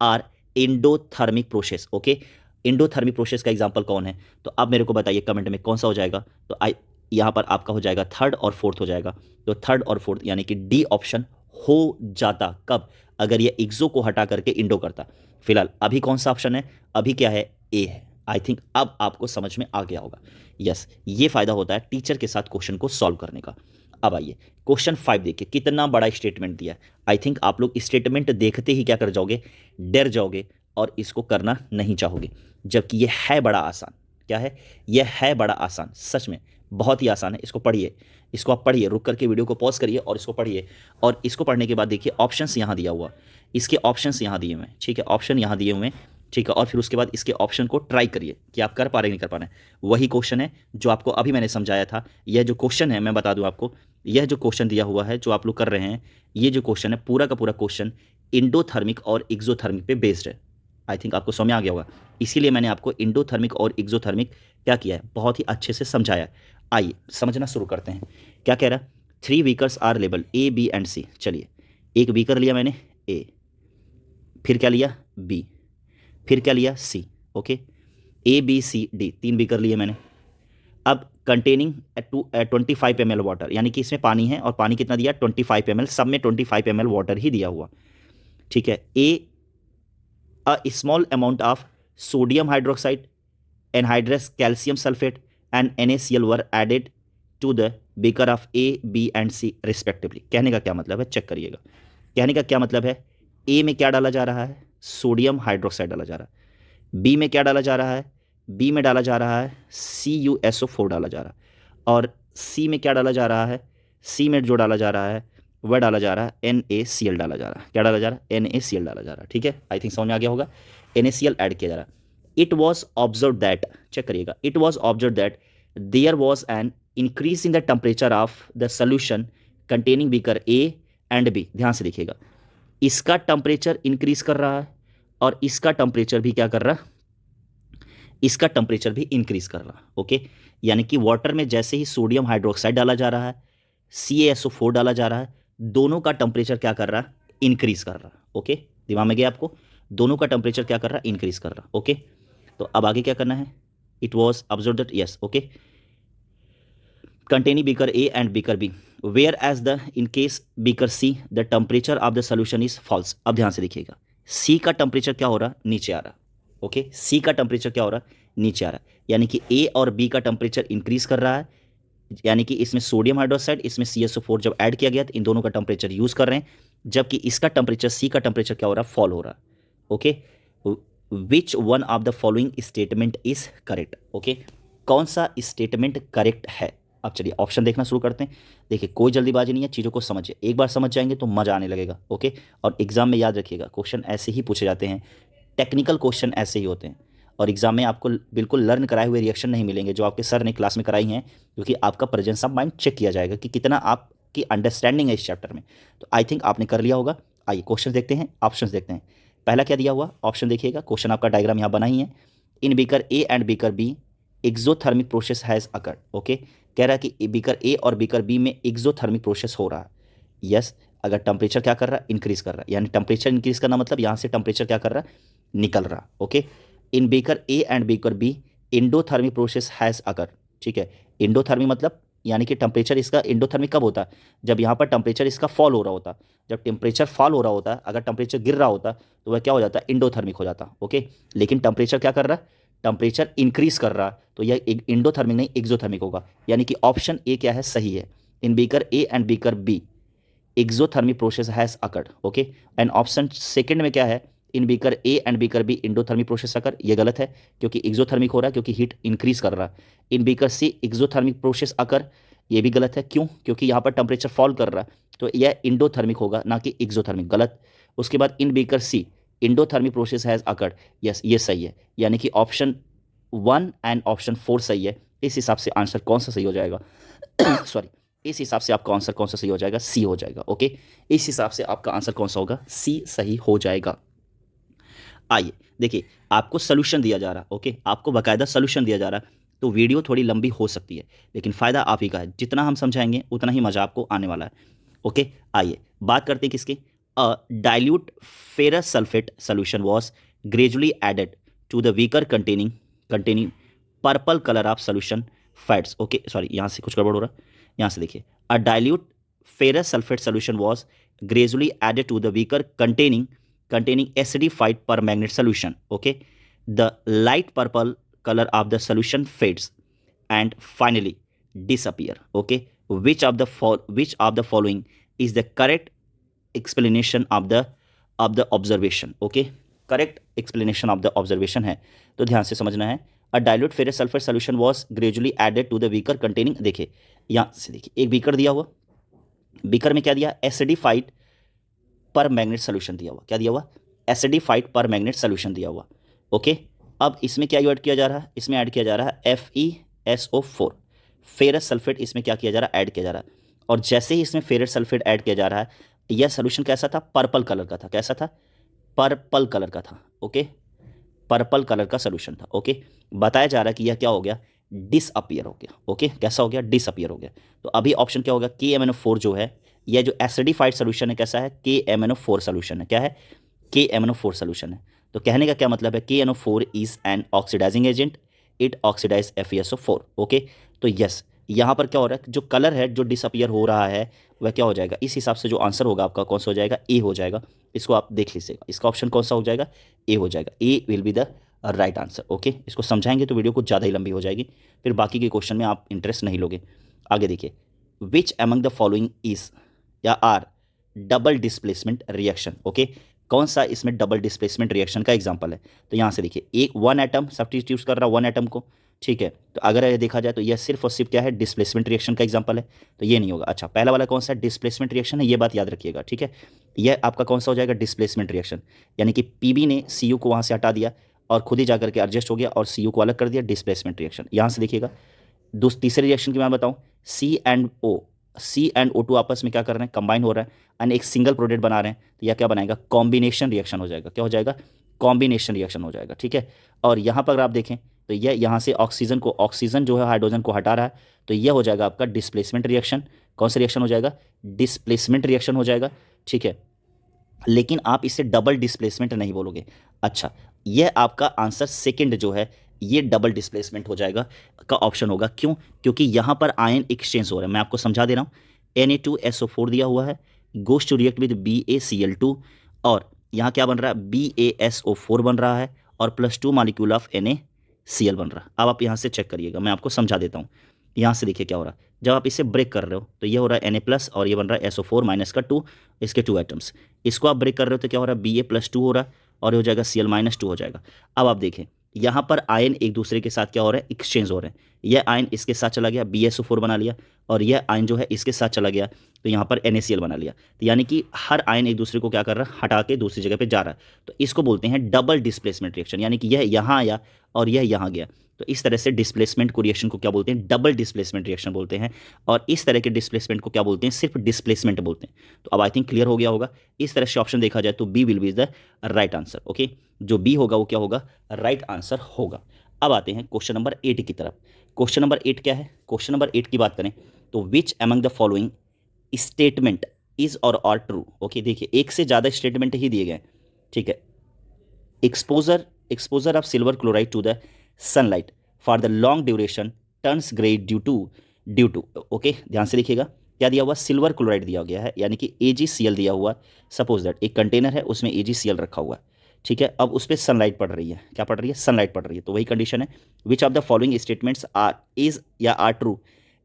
are endothermic process. Okay, endothermic process का एग्जांपल कौन है, तो अब मेरे को बताइए कमेंट में कौन सा हो जाएगा। तो आई यहाँ पर आपका हो जाएगा थर्ड और फोर्थ हो जाएगा। तो थर्ड और फोर्थ यानी कि डी ऑप्शन हो जाता कब, अगर ये एक्सो को हटा करके इंडो करता। फिलहाल अभी कौन सा ऑप्शन है, अभी क्या है, ए है। आई थिंक अब आपको समझ में आ गया होगा। यस, ये फायदा होता है टीचर के साथ क्वेश्चन को सॉल्व करने का। अब आइए क्वेश्चन 5 देखिए, कितना बड़ा स्टेटमेंट दिया है। आई थिंक आप लोग स्टेटमेंट देखते ही क्या कर जाओगे, डर जाओगे और इसको करना नहीं चाहोगे, जबकि यह है बड़ा आसान। क्या है, यह है बड़ा आसान, सच में बहुत ही आसान है। इसको पढ़िए, इसको आप पढ़िए, रुक करके वीडियो को पॉज करिए और इसको पढ़िए। और इसको पढ़ने के बाद देखिए ऑप्शंस यहाँ दिया हुआ, इसके ऑप्शंस यहाँ दिए हुए हैं, ठीक है, ऑप्शन यहाँ दिए हुए हैं, ठीक है। और फिर उसके बाद इसके ऑप्शन को ट्राई करिए कि आप कर पा रहे हैं नहीं कर पा रहे हैं। वही क्वेश्चन है जो आपको अभी मैंने समझाया था। यह जो क्वेश्चन है मैं बता दूं आपको, यह जो क्वेश्चन दिया हुआ है जो आप लोग कर रहे हैं, ये जो क्वेश्चन है पूरा का पूरा क्वेश्चन इंडोथर्मिक और एक्सोथर्मिक पे बेस्ड है। आई थिंक आपको समझ में आ गया होगा, इसीलिए मैंने आपको इंडोथर्मिक और एक्सोथर्मिक क्या किया है, बहुत ही अच्छे से समझाया है। आइए समझना शुरू करते हैं। क्या कह रहा है, 3 beakers are label A B and C. चलिए, एक बीकर लिया मैंने ए, फिर क्या लिया बी, फिर क्या लिया C. Okay, A B C D 3 beaker लिए मैंने। अब कंटेनिंग 25 ml वाटर, यानी कि इसमें पानी है और पानी कितना दिया 25 ml, सब में 25 ml वाटर ही दिया हुआ, ठीक है। A a small amount of sodium hydroxide, anhydrous calcium sulphate and NaCl were added to the beaker of A B and C respectively. कहने का क्या मतलब है, चेक करिएगा। कहने का क्या मतलब है, ए में क्या डाला जा रहा है, सोडियम हाइड्रोक्साइड डाला जा रहा है। बी में क्या डाला जा रहा है, बी में डाला जा रहा है CuSO4 डाला जा रहा है। और सी में क्या डाला जा रहा है, सी में जो डाला जा रहा है वह डाला जा रहा है NaCl डाला जा रहा है। क्या डाला जा रहा है, NaCl डाला जा रहा है, ठीक है। आई थिंक समझ में आ गया होगा, NaCl ऐड किया जा रहा है। It was observe that, check करिएगा, it was observe that there was an increase in the temperature of the solution containing beaker A and B. ध्यान से देखिएगा, इसका टेम्परेचर इंक्रीज कर रहा है और इसका टेम्परेचर भी क्या कर रहा है, इसका टेम्परेचर भी इंक्रीज कर रहा है। ओके, यानी कि वाटर में जैसे ही सोडियम हाइड्रोक्साइड डाला जा रहा है, CaSO4 डाला जा रहा है, दोनों का टेम्परेचर क्या कर रहा है, इंक्रीज कर रहा है। ओके, दिमाग में गया आपको, दोनों का टेम्परेचर क्या कर रहा है, इंक्रीज कर रहा है। ओके, तो अब आगे क्या करना है, it was observe that, yes, okay, containing beaker A and beaker B, whereas the in case beaker C the temperature of the solution is false। अब ध्यान से देखिएगा, C का टेम्परेचर क्या हो रहा, नीचे आ रहा। ओके, C का टेम्परेचर क्या हो रहा, नीचे आ रहा, यानी कि A और B का टेम्परेचर इंक्रीज कर रहा है, यानी कि इसमें सोडियम हाइड्रोक्साइड, इसमें CaSO4 जब ऐड किया गया तो इन दोनों का टेम्परेचर यूज कर रहे हैं, जबकि इसका टेम्परेचर C का टेम्परेचर क्या हो रहा, फॉल हो रहा। Okay, which one of the following statement is correct. Okay, कौन सा स्टेटमेंट करेक्ट है। अब चलिए ऑप्शन देखना शुरू करते हैं। देखिए कोई जल्दीबाजी नहीं है, चीज़ों को समझिए, एक बार समझ जाएंगे तो मज़ा आने लगेगा। ओके, और एग्जाम में याद रखिएगा क्वेश्चन ऐसे ही पूछे जाते हैं, टेक्निकल क्वेश्चन ऐसे ही होते हैं, और एग्जाम में आपको बिल्कुल लर्न कराए हुए रिएक्शन नहीं मिलेंगे जो आपके सर ने क्लास में कराई हैं, क्योंकि आपका प्रेजेंस ऑफ माइंड चेक किया जाएगा कि कितना आपकी अंडरस्टैंडिंग है इस चैप्टर में। तो आई थिंक आपने कर लिया होगा। आइए क्वेश्चन देखते हैं, ऑप्शन देखते हैं। पहला क्या दिया हुआ, ऑप्शन देखिएगा, क्वेश्चन आपका डायग्राम यहाँ बना ही है। In beaker A and beaker B exothermic process has occurred. Okay, कह रहा है कि बीकर ए और बीकर बी में एक्सोथर्मिक प्रोसेस हो रहा है। यस, अगर टेम्परेचर क्या कर रहा है, इंक्रीज कर रहा है, यानी टेम्परेचर इंक्रीज करना मतलब यहाँ से टेम्परेचर क्या कर रहा है, निकल रहा। Okay, in beaker A and beaker B endothermic process has occurred. ठीक है, इंडोथर्मिक मतलब यानी कि टेम्परेचर इसका इंडोथर्मिक कब होता है, जब यहाँ पर टेम्परेचर इसका फॉल हो रहा होता। जब टेम्परेचर फॉल हो रहा होता है, अगर टेम्परेचर गिर रहा होता तो वह क्या हो जाता है, इंडोथर्मिक हो जाता। ओके, लेकिन टेम्परेचर क्या कर रहा है, टेम्परेचर इंक्रीज कर रहा, तो यह इंडोथर्मिक नहीं एक्सोथर्मिक होगा, यानी कि ऑप्शन ए क्या है, सही है। In beaker A and beaker B exothermic process has occurred. Okay, and option second में क्या है, in beaker A and beaker B endothermic process occur, ये गलत है क्योंकि एक्सोथर्मिक हो रहा है, क्योंकि हीट इंक्रीज कर रहा है। In beaker C exothermic process occur, ये भी गलत है, क्यों, क्योंकि यहाँ पर टेम्परेचर फॉल कर रहा है, तो यह इंडोथर्मिक होगा ना कि एक्सोथर्मिक, गलत। उसके बाद in beaker C endothermic process has occurred, yes ये सही है, यानी कि ऑप्शन 1 एंड ऑप्शन 4 सही है। इस हिसाब से आंसर कौन सा सही हो जाएगा? सॉरी, इस हिसाब से आपका आंसर कौन सा सही हो जाएगा? सी हो जाएगा। ओके, इस हिसाब से आपका आंसर कौन सा होगा? सी सही हो जाएगा। आइए देखिए, आपको सोल्यूशन दिया जा रहा है। ओके, आपको बाकायदा सोल्यूशन दिया जा रहा है, तो वीडियो थोड़ी लंबी हो सकती है, लेकिन फ़ायदा आप ही का है। जितना हम समझाएंगे उतना ही मज़ा आपको आने वाला है। ओके, आइए बात करते हैं किसकी। A dilute ferrous sulphate solution was gradually added to the beaker containing purple colour of solution fats. Okay sorry, यहाँ से कुछ गड़बड़ हो रहा है, यहाँ से देखिए। A dilute ferrous sulphate solution was gradually added to the beaker containing acidified permanganate solution. Okay, the light purple color of the solution fades and finally disappear. Okay, which of the following is the correct explanation of the observation? Okay, correct explanation of the observation है, तो ध्यान से समझना है। A dilute ferrous sulphate solution was gradually added to the beaker containing, देखिए यहाँ से देखिए, एक बीकर दिया हुआ, बीकर में क्या दिया? एसिडिफाइड पर मैग्नेट सोल्यूशन दिया हुआ। क्या दिया हुआ? एसिडिफाइड पर मैग्नेट सोल्यूशन दिया हुआ। ओके, अब इसमें क्या ऐड किया जा रहा है? इसमें ऐड किया जा रहा है FeSO4, फेरस सल्फेट। इसमें क्या किया जा रहा है? ऐड किया जा रहा है। और जैसे ही इसमें फेरस सल्फेट ऐड किया जा रहा है, यह सोल्यूशन कैसा था? पर्पल कलर का था। कैसा था? पर्पल कलर का था। ओके, पर्पल कलर का सोल्यूशन था। ओके, बताया जा रहा है कि यह क्या हो गया? डिसअपियर हो गया। ओके, कैसा हो गया? डिसअपियर हो गया। तो अभी ऑप्शन क्या होगा? KMnO4 जो है, यह जो एसिडिफाइड सोल्यूशन है कैसा है? KMnO4 सोल्यूशन है। क्या है? KMnO4 सोल्यूशन है। तो कहने का क्या मतलब है? KNO4 is an oxidising agent, it oxidise FeSO4। Okay, तो यस, यहाँ पर क्या हो रहा है? जो कलर है जो डिसअपियर हो रहा है वह क्या हो जाएगा? इस हिसाब से जो आंसर होगा आपका कौन सा हो जाएगा? ए हो जाएगा। इसको आप देख लीजिएगा, इसका ऑप्शन कौन सा हो जाएगा? ए हो जाएगा। A will be the right answer. Okay, इसको समझाएंगे तो वीडियो कुछ ज़्यादा ही लंबी हो जाएगी, फिर बाकी के क्वेश्चन में आप इंटरेस्ट नहीं लोगे। आगे देखिए, which among the following is or are double displacement reaction. Okay, कौन सा इसमें डबल डिस्प्लेसमेंट रिएक्शन का एग्जांपल है? तो यहाँ से देखिए, एक वन एटम सब्स्टिट्यूट कर रहा है वन एटम को, ठीक है। तो अगर ये देखा जाए तो यह सिर्फ और सिर्फ क्या है? डिस्प्लेसमेंट रिएक्शन का एग्जांपल है, तो ये नहीं होगा। अच्छा, पहला वाला कौन सा डिस्प्लेसमेंट रिएक्शन है? ये बात याद रखिएगा, ठीक है। यह आपका कौन सा हो जाएगा? डिस्प्लेसमेंट रिएक्शन, यानी कि पीबी ने सीयू को वहाँ से हटा दिया और खुद ही जाकर के एडजस्ट हो गया और सीयू को अलग कर दिया। Displacement reaction. यहाँ से देखिएगा, तीसरे रिएक्शन की मैं बताऊँ, C एंड O2 आपस में क्या कर रहे हैं? कंबाइन हो रहा है एंड एक सिंगल प्रोडक्ट बना रहे हैं, तो यह क्या बनाएगा? कॉम्बिनेशन रिएक्शन हो जाएगा। क्या हो जाएगा? कॉम्बिनेशन रिएक्शन हो जाएगा, ठीक है। और यहाँ पर आप देखें तो यह यहाँ से ऑक्सीजन जो है हाइड्रोजन को हटा रहा है, तो यह हो जाएगा आपका डिस्प्लेसमेंट रिएक्शन। कौन सा रिएक्शन हो जाएगा? डिस्प्लेसमेंट रिएक्शन हो जाएगा, ठीक है। लेकिन आप इसे डबल डिस्प्लेसमेंट नहीं बोलोगे। अच्छा, यह आपका आंसर सेकंड जो है ये डबल डिस्प्लेसमेंट हो जाएगा का ऑप्शन होगा। क्यों? क्योंकि यहाँ पर आयन एक्सचेंज हो रहा है। मैं आपको समझा दे रहा हूँ। Na2SO4 दिया हुआ है, goes to react with BaCl2, और यहाँ क्या बन रहा है? BaSO4 बन रहा है और +2 मॉलिक्यूल ऑफ NaCl बन रहा है। अब आप यहाँ से चेक करिएगा, मैं आपको समझा देता हूँ। यहाँ से देखिए क्या हो रहा है। जब आप इसे ब्रेक कर रहे हो तो ये हो रहा है Na+ और ये बन रहा है SO4 माइनस का 2, इसके 2 एटम्स। इसको आप ब्रेक कर रहे हो तो क्या हो रहा है? Ba+2 हो रहा है और ये हो जाएगा Cl-2 हो जाएगा। अब आप देखें, यहाँ पर आयन एक दूसरे के साथ क्या हो रहा है? एक्सचेंज हो रहे हैं। यह आयन इसके साथ चला गया, BaSO4 बना लिया, और यह आयन जो है इसके साथ चला गया, तो यहाँ पर NaCl बना लिया। तो यानी कि हर आयन एक दूसरे को क्या कर रहा है? हटा के दूसरी जगह पे जा रहा है। तो इसको बोलते हैं डबल डिस्प्लेसमेंट रिएक्शन, यानी कि यह यहाँ आया और यह यहाँ गया। तो इस तरह से डिस्प्लेसमेंट को रिएक्शन को क्या बोलते हैं? डबल डिस्प्लेसमेंट रिएक्शन बोलते हैं। और इस तरह के डिस्प्लेसमेंट को क्या बोलते हैं? सिर्फ डिस्प्लेसमेंट बोलते हैं। तो अब आई थिंक क्लियर हो गया होगा। इस तरह से ऑप्शन देखा जाए तो B will be is the right answer. Okay, जो बी होगा वो क्या होगा? राइट आंसर होगा। अब आते हैं क्वेश्चन नंबर 8 की तरफ। क्वेश्चन नंबर 8 क्या है? क्वेश्चन नंबर 8 की बात करें तो which among the following statement is और आर ट्रू। ओके, देखिए एक से ज़्यादा स्टेटमेंट ही दिए गए, ठीक है। Exposure of silver chloride to the sunlight for the long duration turns grey due to. Okay, ध्यान से देखिएगा, क्या दिया हुआ? सिल्वर क्लोराइड दिया गया है, यानी कि AgCl दिया हुआ। सपोज दैट एक कंटेनर है, उसमें AgCl रखा हुआ है, ठीक है। अब उस पर सनलाइट पड़ रही है। क्या पड़ रही है? सनलाइट पड़ रही है। तो वही कंडीशन है, which of the following statements are is or are true.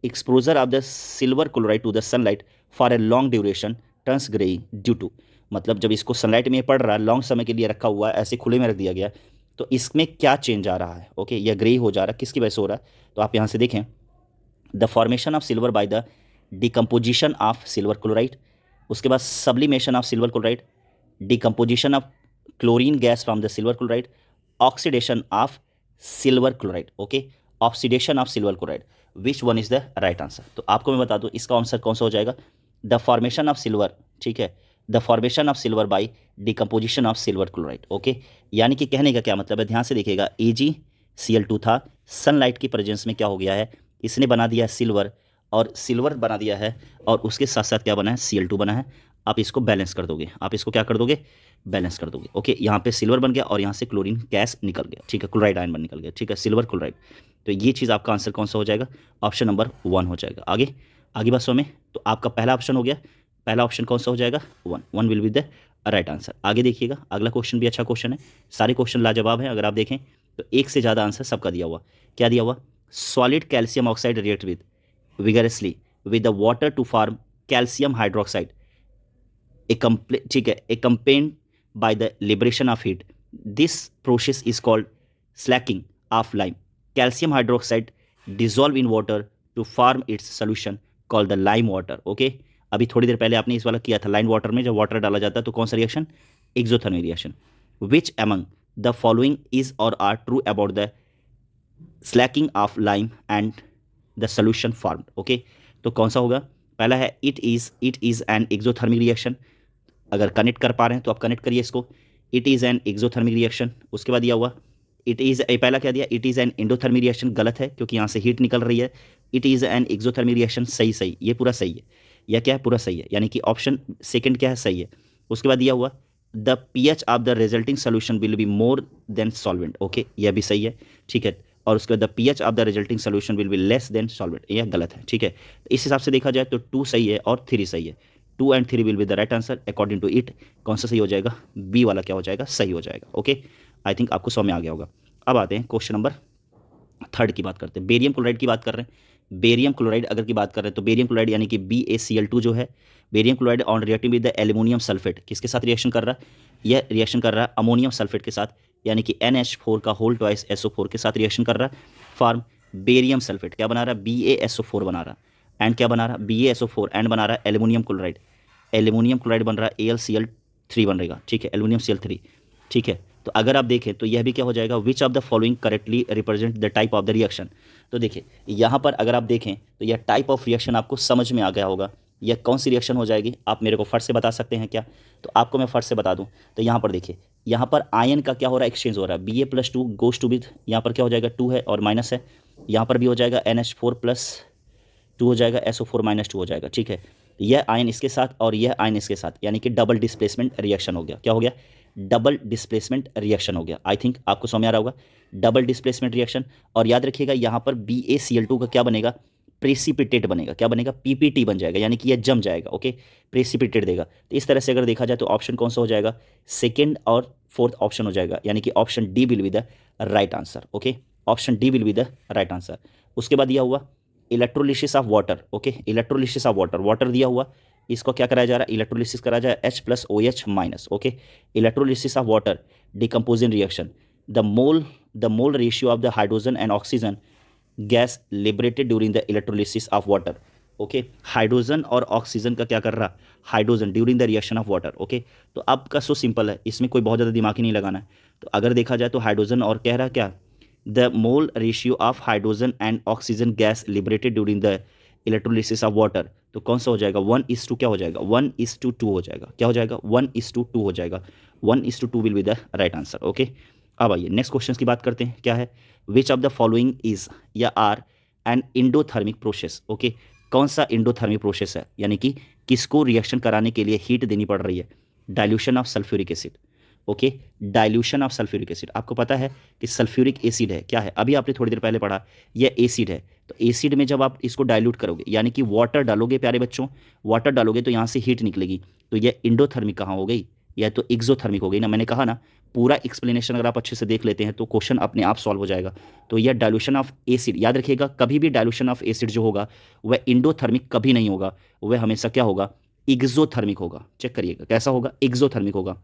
Exposure of the silver chloride to the sunlight for a long duration turns grey due to. मतलब जब इसको सनलाइट में पड़ रहा है, लॉन्ग समय के लिए रखा हुआ है, ऐसे खुले में रख दिया गया, तो इसमें क्या चेंज आ रहा है? ओके, यह ग्रे हो जा रहा है, किसकी वजह से हो रहा है? तो आप यहाँ से देखें, the formation of silver by the decomposition of silver chloride, उसके बाद sublimation of silver chloride, decomposition of chlorine gas from the silver chloride, oxidation of silver chloride. Okay, oxidation of silver chloride. Which one is the right answer? तो आपको मैं बता दूं इसका answer कौन सा हो जाएगा, द फॉर्मेशन ऑफ सिल्वर, ठीक है, the formation of silver by decomposition of silver chloride. Okay, यानी कि कहने का क्या मतलब है, ध्यान से देखिएगा, AgCl2 था, सनलाइट की प्रेजेंस में क्या हो गया है, इसने बना दिया सिल्वर, और सिल्वर बना दिया है, और उसके साथ साथ क्या बना है, Cl2 बना है. आप इसको बैलेंस कर दोगे, आप इसको क्या कर दोगे, बैलेंस कर दोगे. ओके, यहाँ पे सिल्वर बन गया और यहाँ से क्लोरीन गैस निकल गया, ठीक है, क्लोराइड आयन बन निकल गया, ठीक है, सिल्वर क्लोराइड. तो ये चीज़ आपका आंसर कौन सा हो जाएगा, ऑप्शन नंबर 1 हो जाएगा. आगे आगे बात में, तो आपका पहला ऑप्शन हो गया, पहला ऑप्शन कौन सा हो जाएगा, 1 will be the right answer. आगे देखिएगा, अगला क्वेश्चन भी अच्छा क्वेश्चन है, सारे क्वेश्चन लाजवाब हैं. अगर आप देखें तो एक से ज़्यादा आंसर सबका दिया हुआ. क्या दिया हुआ, solid calcium oxide react with vigorously with the water to form calcium hydroxide, ठीक है, accompanied by the liberation of heat. This process is called slacking of lime. Calcium hydroxide dissolve in water to form its solution called the lime water. Okay, अभी थोड़ी देर पहले आपने इस वाला किया था, लाइम वाटर में जब वाटर डाला जाता है तो कौन सा reaction, exothermic reaction. Which among the following is or are true about the slacking of lime and the solution formed. Okay, तो कौन सा होगा, पहला है it is an exothermic reaction. अगर कनेक्ट कर पा रहे हैं तो आप कनेक्ट करिए इसको, it is an exothermic reaction. उसके बाद दिया हुआ इट इज़, पहला क्या दिया, it is an endothermic reaction, गलत है क्योंकि यहाँ से हीट निकल रही है. It is an exothermic reaction, सही, ये पूरा सही है, या क्या है, पूरा सही है, यानी कि ऑप्शन सेकंड क्या है, सही है. उसके बाद दिया हुआ the pH of the resulting solution will be more than solvent. Okay, यह भी सही है, ठीक है. और उसके बाद the pH of the resulting solution will be less than solvent, यह गलत है, ठीक है. तो इस हिसाब से देखा जाए तो 2 सही है और 3 सही है. 2 and 3 will be the right answer according to it. कौन सा सही हो जाएगा, बी वाला क्या हो जाएगा, सही हो जाएगा. ओके, आई थिंक आपको समझ में आ गया होगा. अब आते हैं क्वेश्चन नंबर 3 की बात करते हैं. बेरियम क्लोराइड की बात कर रहे हैं. बेरियम क्लोराइड अगर की बात कर रहे हैं तो बेरियम क्लोराइड यानी कि BaCl2 जो है, barium chloride on reacting with the aluminium sulphate, किसके साथ रिएक्शन कर रहा है, यह रिएक्शन कर रहा है अमोनियम सल्फेट के साथ, यानी कि NH4 का होल ट्वाइस SO4 के साथ रिएक्शन कर रहा है, फॉर्म बेरियम सल्फेट. क्या बना रहा है, BaSO4 बना रहा है, एंड क्या बना रहा है, BaSO4 एंड बना रहा है एल्यूमिनियम क्लोराइड. एल्यूमिनियम क्लोराइड बन रहा है AlCl3 बन रहेगा, ठीक है, एल्यूमिनियम Cl3, ठीक है. तो अगर आप देखें तो यह भी क्या हो जाएगा, विच of the following correctly represent the type of the reaction. तो देखिए यहाँ पर अगर आप देखें तो यह टाइप ऑफ रिएक्शन आपको समझ में आ गया होगा, यह कौन सी रिएक्शन हो जाएगी, आप मेरे को फट से बता सकते हैं क्या, तो आपको मैं फट से बता दूं. तो यहाँ पर देखिए, यहाँ पर आयन का क्या हो रहा है, एक्सचेंज हो रहा है, Ba+2 गोज टू विद, यहाँ पर क्या हो जाएगा, 2 है और माइनस है, यहाँ पर भी हो जाएगा NH4+2 हो जाएगा, SO4-2 हो जाएगा, ठीक है. यह आयन इसके साथ और यह आयन इसके साथ, यानी कि डबल डिस्प्लेसमेंट रिएक्शन हो गया. क्या हो गया, डबल डिस्प्लेसमेंट रिएक्शन हो गया. आई थिंक आपको समझ आ रहा होगा, डबल डिस्प्लेसमेंट रिएक्शन. और याद रखिएगा यहाँ पर BaCl2 का क्या बनेगा, प्रेसिपिटेट बनेगा. क्या बनेगा, PPT बन जाएगा, यानी कि यह जम जाएगा. ओके, प्रेसिपिटेट देगा. तो इस तरह से अगर देखा जाए तो ऑप्शन कौन सा हो जाएगा, सेकेंड और फोर्थ ऑप्शन हो जाएगा, यानी कि option D will be the right answer. Okay, option D will be the right answer. उसके बाद दिया हुआ electrolysis of water. Okay, electrolysis of water, water दिया हुआ, इसको क्या कराया जा रहा है, इलेक्ट्रोलिसिस कराया जा रहा है H+OH-. Electrolysis of water decomposing reaction, the mole ratio of the hydrogen and oxygen gas liberated during the electrolysis of water. Okay, hydrogen और ऑक्सीजन का क्या कर रहा, hydrogen during the reaction of water. Okay, तो आपका so simple है, इसमें कोई बहुत ज़्यादा दिमाग ही नहीं लगाना है. तो अगर देखा जाए तो हाइड्रोजन और कह रहा क्या, the mole ratio of hydrogen and oxygen gas liberated during the electrolysis of water. तो कौन सा हो जाएगा, 1:2 क्या हो जाएगा, 1:2 हो जाएगा. क्या हो जाएगा, 1:2 हो जाएगा. 1:2 will be the right answer. Okay, अब आइए नेक्स्ट क्वेश्चन की बात करते हैं. क्या है, which of the following is or are an endothermic process. Okay, कौन सा इंडोथर्मिक प्रोसेस है, यानी कि किसको रिएक्शन कराने के लिए हीट देनी पड़ रही है, dilution of sulphuric acid. Okay, dilution of sulphuric acid. आपको पता है कि सल्फ्यूरिक एसिड है, क्या है, अभी आपने थोड़ी देर पहले पढ़ा, यह एसिड है. तो एसिड में जब आप इसको डाइल्यूट करोगे, यानी कि वाटर डालोगे प्यारे बच्चों, वाटर डालोगे तो यहाँ से हीट निकलेगी. तो यह इंडोथर्मिक कहाँ हो गई, यह तो एक्सोथर्मिक हो गई ना. मैंने कहा ना, पूरा एक्सप्लेनेशन अगर आप अच्छे से देख लेते हैं तो क्वेश्चन अपने आप सॉल्व हो जाएगा. तो यह डाइल्यूशन ऑफ एसिड, याद रखिएगा कभी भी डाइल्यूशन ऑफ एसिड जो होगा वह इंडोथर्मिक कभी नहीं होगा, वह हमेशा क्या होगा, एक्सोथर्मिक होगा. चेक करिएगा कैसा होगा, एक्सोथर्मिक होगा.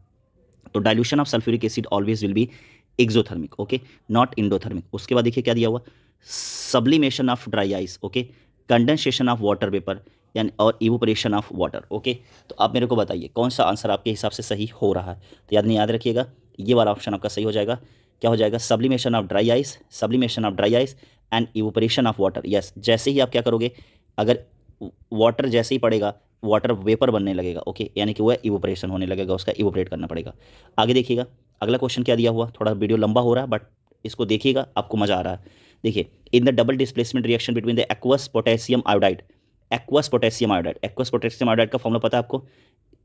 तो dilution of sulphuric acid always will be exothermic. Okay, not endothermic. उसके बाद देखिए क्या दिया हुआ, sublimation of dry ice. Okay, condensation of water vapour, यानी और इवोपरेशन ऑफ वाटर। ओके, तो आप मेरे को बताइए कौन सा आंसर आपके हिसाब से सही हो रहा है। तो याद रखिएगा, ये वाला ऑप्शन आपका सही हो जाएगा। क्या हो जाएगा? Sublimation of dry ice, sublimation of dry ice and evaporation of water. Yes, जैसे ही आप क्या करोगे, अगर वाटर जैसे ही पड़ेगा वाटर वेपर बनने लगेगा। ओके, यानी कि वह इवोपरेशन होने लगेगा, उसका इवोपरेट करना पड़ेगा। आगे देखिएगा अगला क्वेश्चन क्या दिया हुआ, थोड़ा वीडियो लंबा हो रहा है बट इसको देखिएगा, आपको मजा आ रहा है। देखिए, in the double displacement reaction between the aqueous potassium iodide, aqueous potassium iodide, aqueous potassium iodide का फॉर्मूला पता है आपको?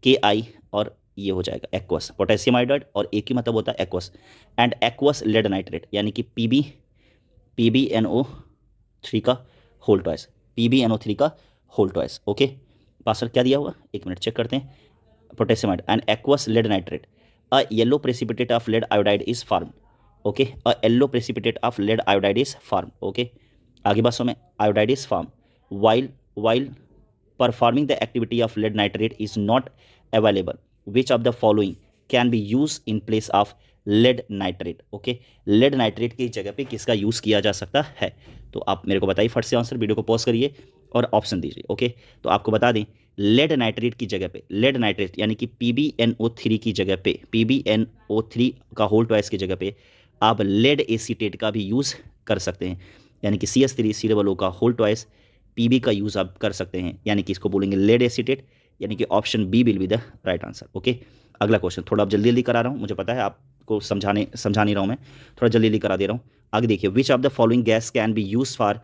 KI, और ये हो जाएगा एक्वस पोटेशियम आयोडाइड, और एक ही मतलब होता है aqueous, and aqueous lead nitrate, यानी कि PbNO3 का होल ट्वाइस, PbNO3 का होल ट्वाइस। ओके, पासवर्ड क्या दिया हुआ, एक मिनट चेक करते हैं। Potassium iodide and aqueous lead nitrate, a yellow precipitate of lead iodide is form. Okay, a yellow precipitate of lead iodide is form. Okay, आगे बात में iodide is form while performing the activity of lead nitrate is not available, which of the following can be used in place of lead nitrate? Okay, lead nitrate की जगह पे किसका use किया जा सकता है? तो आप मेरे को बताइए फट से आंसर, वीडियो को पॉज करिए और ऑप्शन दीजिए। ओके, तो आपको बता दें, लेड नाइट्रेट की जगह पे, लेड नाइट्रेट यानी कि PbNO3 की जगह पे, PbNO3 का होल ट्वाइस की जगह पे आप लेड एसीटेट का भी यूज़ कर सकते हैं, यानी कि CH3COO का होल ट्वाइस PB का यूज़ आप कर सकते हैं, यानी कि इसको बोलेंगे लेड एसीटेट, यानी कि option B will be the right answer. Okay, अगला क्वेश्चन थोड़ा आप जल्दी करा रहा हूँ, मुझे पता है आपको समझा नहीं रहा हूँ मैं, थोड़ा जल्दी करा दे रहा हूँ। आगे देखिए, विच of the following gas can be use for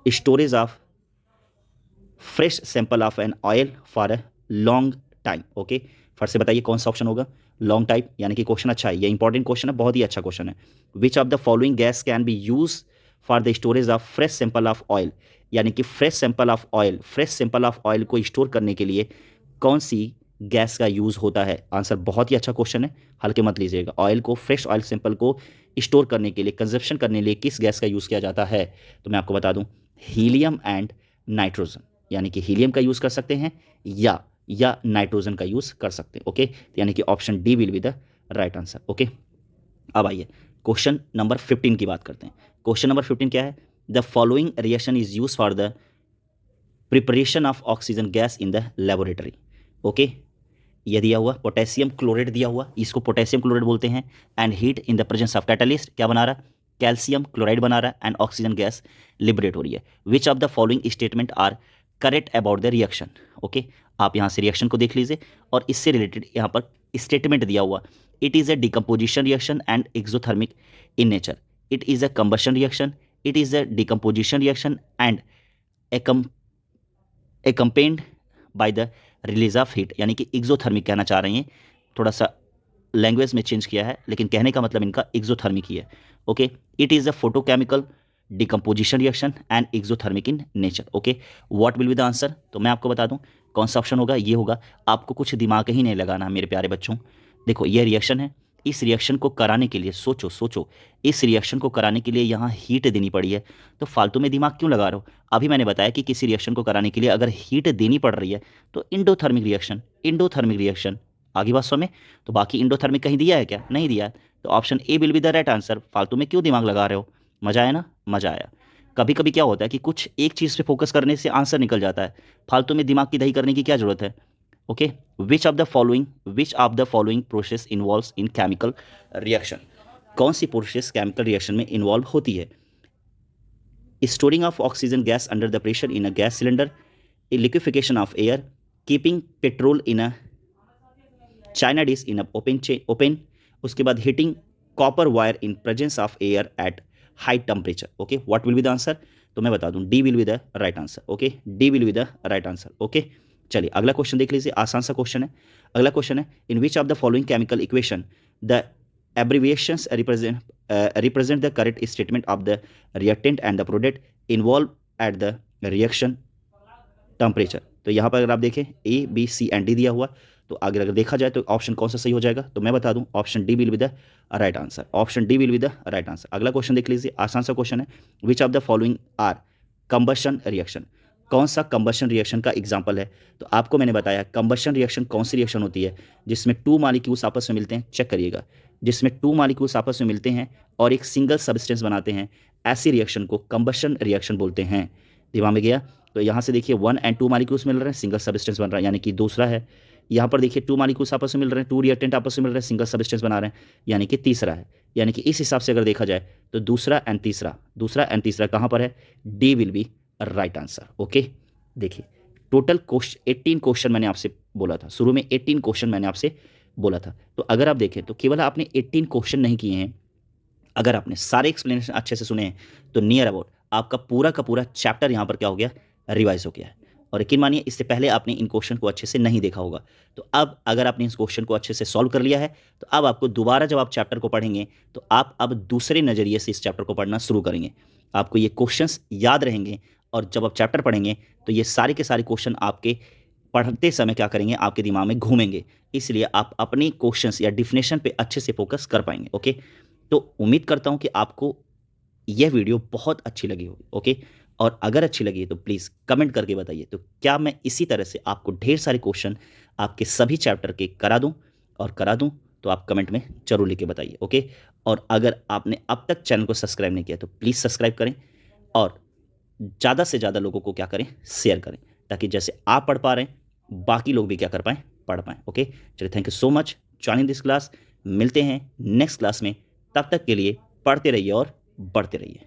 storage of fresh sample of an oil for a long time. Okay, फट से बताइए कौन सा ऑप्शन होगा? लॉन्ग टाइम, यानी कि क्वेश्चन अच्छा है, ये इंपॉर्टेंट क्वेश्चन है, बहुत ही अच्छा क्वेश्चन है। Which of the following gas can be use for the storage of fresh sample of oil, यानी कि fresh sample of oil, fresh sample of oil को स्टोर करने के लिए कौन सी गैस का यूज़ होता है? आंसर बहुत ही अच्छा क्वेश्चन है, हल्के मत लीजिएगा। ऑयल को, फ्रेश ऑयल सैंपल को स्टोर करने के लिए, कंजप्शन करने के लिए किस गैस का यूज़ किया जाता है? तो मैं आपको बता दूं, हीलियम एंड नाइट्रोजन, यानी कि हीलियम का यूज़ कर सकते हैं या नाइट्रोजन का यूज़ कर सकते हैं। ओके, यानी कि option D will be the right answer. Okay, अब आइए क्वेश्चन नंबर 15 की बात करते हैं। क्वेश्चन नंबर 15 क्या है? The following reaction is use for the preparation of oxygen gas in the laboratory. Okay, ये दिया हुआ पोटेशियम क्लोराइड दिया हुआ, इसको पोटेशियम क्लोराइड बोलते हैं, and heat in the presence of catalyst क्या बना रहा है? कैल्शियम क्लोराइड बना रहा है, एंड ऑक्सीजन गैस लिबरेट हो रही है। Which of the following statement are correct about the reaction? Okay, आप यहाँ से रिएक्शन को देख लीजिए और इससे रिलेटेड यहाँ पर स्टेटमेंट दिया हुआ, it is a decomposition reaction and exothermic in nature, it is a combustion reaction, it is a decomposition reaction and accompanied by the release of heat, यानी कि एक्सोथर्मिक कहना चाह रहे हैं। थोड़ा सा लैंग्वेज में चेंज किया है, लेकिन कहने का मतलब इनका एक्सोथर्मिक ही है। Okay, it is a photochemical decomposition reaction and exothermic in nature. Okay, what will be the answer? तो मैं आपको बता दूं कौन सा ऑप्शन होगा, ये होगा। आपको कुछ दिमाग ही नहीं लगाना मेरे प्यारे बच्चों। देखो, ये रिएक्शन है, इस रिएक्शन को कराने के लिए सोचो, इस रिएक्शन को कराने के लिए यहाँ हीट देनी पड़ी है, तो फालतू में दिमाग क्यों लगा रहे हो? अभी मैंने बताया कि किसी रिएक्शन को कराने के लिए अगर हीट देनी पड़ रही है तो इंडोथर्मिक रिएक्शन आगे बात समझ में। तो बाकी इंडोथर्मिक कहीं दिया है क्या? नहीं दिया है, तो option A will be the right answer. फालतू में क्यों दिमाग लगा रहे हो? मजा आया ना? मजा आया। कभी कभी क्या होता है कि कुछ एक चीज़ पे फोकस करने से आंसर निकल जाता है, फालतू में दिमाग की दही करने की क्या जरूरत है? Okay, which of the following process involves in chemical reaction? कौन सी प्रोसेस केमिकल रिएक्शन में इन्वॉल्व होती है? Storing of oxygen gas under the pressure in a gas cylinder, liquefaction of air, keeping petrol in a China dish in a open, उसके बाद heating copper wire in presence of air at high temperature. Okay, what will be the answer? तो मैं बता दूं, D will be the right answer. Okay, D will be the right answer. Okay, चलिए अगला question देख लीजिए, आसान सा क्वेश्चन है। अगला क्वेश्चन है, in which of the following chemical equation the abbreviations represent the correct statement of the reactant and the product involved at the reaction temperature. तो यहाँ पर अगर आप देखें A B C and D दिया हुआ, तो अगर देखा जाए तो ऑप्शन कौन सा सही हो जाएगा? तो मैं बता दूं, option D will be the right answer. Option D will be the right answer. अगला क्वेश्चन देख लीजिए, आसान सा क्वेश्चन है। Which of the following are combustion reaction? कौन सा कंबशन रिएक्शन का एग्जाम्पल है? तो आपको मैंने बताया कंबशन रिएक्शन कौन सी रिएक्शन होती है जिसमें टू मॉलिक्यूल्स आपस में मिलते हैं। चेक करिएगा, जिसमें टू मॉलिक्यूल्स आपस में मिलते हैं और एक सिंगल सब्सटेंस बनाते हैं, ऐसी रिएक्शन को कंबशन रिएक्शन बोलते हैं। दिमाग में गया? तो यहाँ से देखिए 1 and 2 मॉलिक्यूल्स मिल रहे हैं, सिंगल सब्सटेंस बन रहा है, यानी कि दूसरा है। यहाँ पर देखिए 2 मॉलिक्यूल्स आपस में मिल रहे हैं, 2 रिएक्टेंट आपस में मिल रहे हैं, सिंगल सब्सटेंस बना रहे हैं, यानी कि तीसरा है। यानी कि इस हिसाब से अगर देखा जाए तो दूसरा एंड तीसरा कहाँ पर है, D will be right answer. Okay, देखिए टोटल क्वेश्चन 18 क्वेश्चन मैंने आपसे बोला था, शुरू में 18 क्वेश्चन मैंने आपसे बोला था। तो अगर आप देखें तो केवल आपने 18 क्वेश्चन नहीं किए हैं, अगर आपने सारे एक्सप्लेनेशन अच्छे से सुने हैं तो नियर अबाउट आपका पूरा का पूरा चैप्टर यहाँ पर क्या हो गया, रिवाइज हो गया है। और यकीन मानिए इससे पहले आपने इन क्वेश्चन को अच्छे से नहीं देखा होगा। तो अब अगर आपने इस क्वेश्चन को अच्छे से सॉल्व कर लिया है तो अब आपको दोबारा जब आप चैप्टर को पढ़ेंगे तो आप अब दूसरे नज़रिए से इस चैप्टर को पढ़ना शुरू करेंगे। आपको ये क्वेश्चंस याद रहेंगे और जब आप चैप्टर पढ़ेंगे तो ये सारे के सारे क्वेश्चन आपके पढ़ते समय क्या करेंगे, आपके दिमाग में घूमेंगे। इसलिए आप अपने क्वेश्चंस या डिफिनेशन पे अच्छे से फोकस कर पाएंगे। ओके, तो उम्मीद करता हूँ कि आपको यह वीडियो बहुत अच्छी लगी होगी। ओके, और अगर अच्छी लगी तो प्लीज़ कमेंट करके बताइए, तो क्या मैं इसी तरह से आपको ढेर सारे क्वेश्चन आपके सभी चैप्टर के करा दूं तो आप कमेंट में जरूर लिख के बताइए। ओके, और अगर आपने अब तक चैनल को सब्सक्राइब नहीं किया तो प्लीज़ सब्सक्राइब करें और ज़्यादा से ज़्यादा लोगों को क्या करें, शेयर करें, ताकि जैसे आप पढ़ पा रहे हैं बाकी लोग भी क्या कर पाएँ, पढ़ पाएँ। ओके, चलिए, thank you so much joining this class. मिलते हैं नेक्स्ट क्लास में, तब तक के लिए पढ़ते रहिए और बढ़ते रहिए।